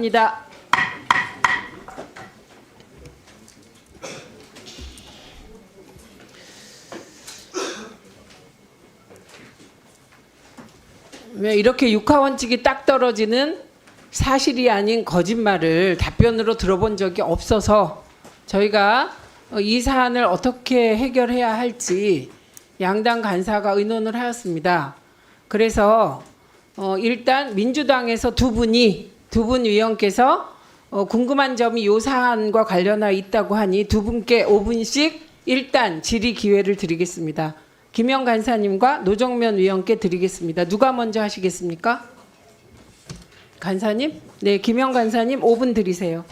축하합니다. 왜 이렇게 육하원칙이 딱 떨어지는 사실이 아닌 거짓말을 답변으로 들어본 적이 없어서 저희가 이 사안을 어떻게 해결해야 할지 양당 간사가 의논을 하였습니다. 그래서 일단 민주당에서 두 분 위원께서 궁금한 점이 이 사안과 관련하여 있다고 하니 두 분께 5분씩 일단 질의 기회를 드리겠습니다. 김영 간사님과 노정면 위원께 드리겠습니다. 누가 먼저 하시겠습니까? 간사님? 네, 김영 간사님 5분 드리세요.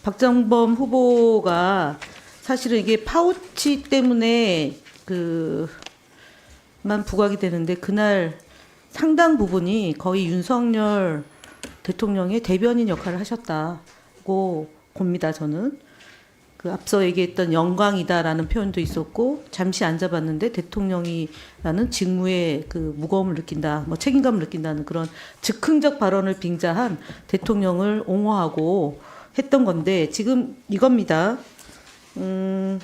박정범 후보가 사실은 이게 파우치 때문에 만 부각이 되는데 그날 상당 부분이 거의 윤석열 대통령의 대변인 역할을 하셨다고 봅니다. 저는 앞서 얘기했던 영광이다라는 표현도 있었고 잠시 앉아봤는데 대통령이라는 직무에 무거움을 느낀다, 뭐 책임감을 느낀다는 그런 즉흥적 발언을 빙자한 대통령을 옹호하고 했던 건데 지금 이겁니다. 그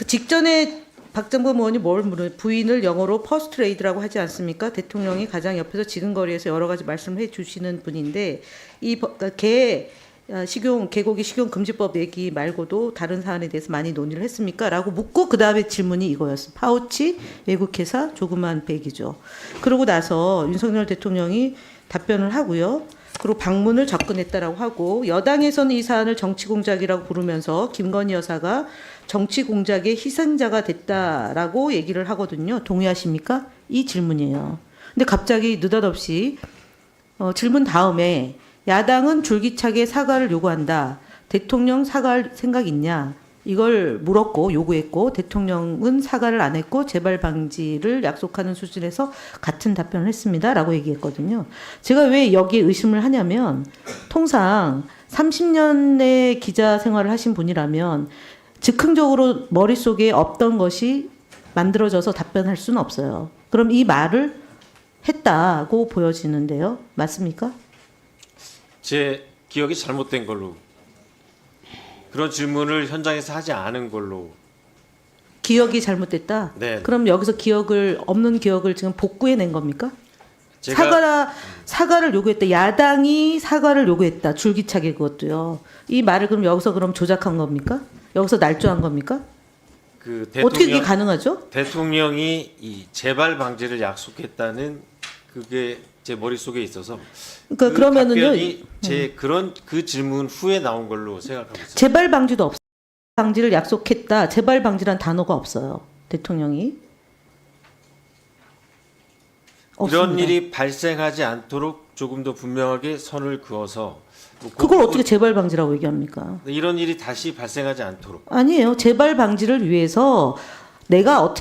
직전에 박정범 의원이 뭘 물어요? 부인을 영어로 퍼스트 레이드라고 하지 않습니까? 대통령이 가장 옆에서 지근거리에서 여러 가지 말씀을 해주시는 분인데 개고기 식용 금지법 얘기 말고도 다른 사안에 대해서 많이 논의를 했습니까? 라고 묻고 그 다음에 질문이 이거였어요. 파우치, 외국회사, 조그만 백이죠. 그러고 나서 윤석열 대통령이 답변을 하고요. 그리고 방문을 접근했다라고 하고 여당에서는 이 사안을 정치공작이라고 부르면서 김건희 여사가 정치공작의 희생자가 됐다라고 얘기를 하거든요. 동의하십니까? 이 질문이에요. 근데 갑자기 느닷없이 질문 다음에 야당은 줄기차게 사과를 요구한다. 대통령 사과할 생각 있냐? 이걸 물었고 요구했고 대통령은 사과를 안 했고 재발 방지를 약속하는 수준에서 같은 답변을 했습니다. 라고 얘기했거든요. 제가 왜 여기에 의심을 하냐면 통상 30년의 기자 생활을 하신 분이라면 즉흥적으로 머릿속에 없던 것이 만들어져서 답변할 수는 없어요. 그럼 이 말을 했다고 보여지는데요. 맞습니까? 제 기억이 잘못된 걸로 그런 질문을 현장에서 하지 않은 걸로. 기억이 잘못됐다? 네. 그럼 여기서 없는 기억을 지금 복구해낸 겁니까? 제가 사과를 요구했다. 야당이 사과를 요구했다. 줄기차게 그것도요. 이 말을 그럼 여기서 조작한 겁니까? 여기서 날조한 겁니까? 어떻게 이게 가능하죠? 대통령이 이 재발 방지를 약속했다는 그게 제 머릿속에 있어서 그러면은요. 답변이 그 질문 후에 나온 걸로 생각하고 있어요. 재발 방지도 없어요. 방지를 약속했다. 재발 방지란 단어가 없어요. 대통령이. 없습니다. 이런 일이 발생하지 않도록 조금 더 분명하게 선을 그어서 그걸 어떻게 재발 방지라고 얘기합니까? 이런 일이 다시 발생하지 않도록. 아니에요. 재발 방지를 위해서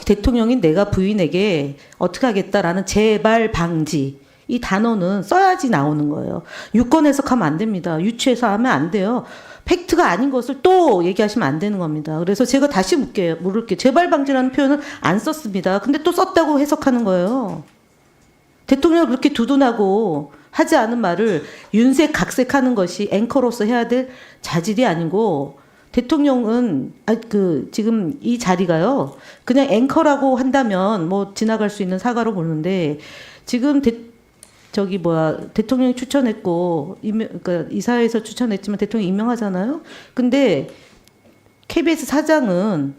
대통령인 내가 부인에게 어떻게 하겠다라는 재발 방지. 이 단어는 써야지 나오는 거예요. 유권 해석하면 안 됩니다. 유추해서 하면 안 돼요. 팩트가 아닌 것을 또 얘기하시면 안 되는 겁니다. 그래서 제가 다시 물을게요. 재발 방지라는 표현을 안 썼습니다. 근데 또 썼다고 해석하는 거예요. 대통령이 그렇게 두둔하고 하지 않은 말을 윤색 각색하는 것이 앵커로서 해야 될 자질이 아니고 대통령은 지금 이 자리가요. 그냥 앵커라고 한다면 뭐 지나갈 수 있는 사과로 보는데 지금 대통령이 추천했고 이사회에서 추천했지만 대통령이 임명하잖아요. 근데 KBS 사장은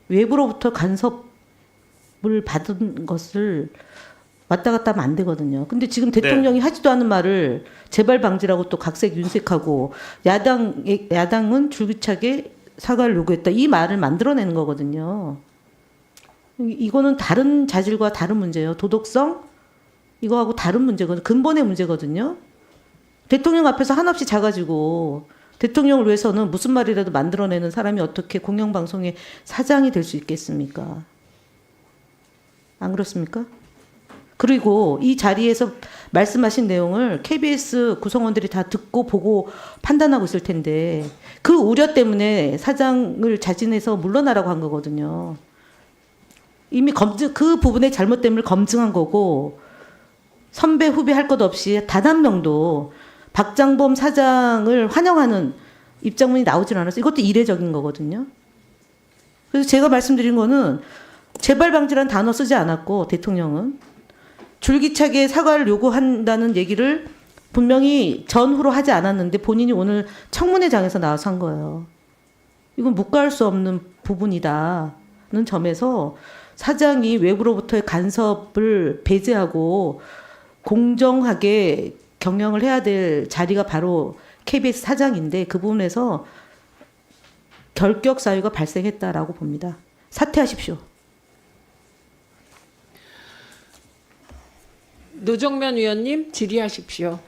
외부로부터 간섭을 받은 것을 왔다 갔다 하면 안 되거든요. 근데 지금 대통령이 하지도 않은 말을 재발 방지라고 또 각색 윤색하고 야당은 줄기차게 사과를 요구했다. 이 말을 만들어내는 거거든요. 이거는 다른 자질과 다른 문제예요. 도덕성 이거하고 다른 문제거든요. 근본의 문제거든요. 대통령 앞에서 한없이 작아지고 대통령을 위해서는 무슨 말이라도 만들어내는 사람이 어떻게 공영방송의 사장이 될 수 있겠습니까? 안 그렇습니까? 그리고 이 자리에서 말씀하신 내용을 KBS 구성원들이 다 듣고 보고 판단하고 있을 텐데 그 우려 때문에 사장을 자진해서 물러나라고 한 거거든요. 이미 그 부분의 잘못됨을 검증한 거고 선배 후배 할 것 없이 단 한 명도 박장범 사장을 환영하는 입장문이 나오질 않았어요. 이것도 이례적인 거거든요. 그래서 제가 말씀드린 거는 재발 방지란 단어 쓰지 않았고 대통령은 줄기차게 사과를 요구한다는 얘기를 분명히 전후로 하지 않았는데 본인이 오늘 청문회장에서 나와서 한 거예요. 이건 묵과할 수 없는 부분이다는 점에서 사장이 외부로부터의 간섭을 배제하고 공정하게 경영을 해야 될 자리가 바로 KBS 사장인데 그 부분에서 결격 사유가 발생했다라고 봅니다. 사퇴하십시오. 노정면 의원님 질의하십시오.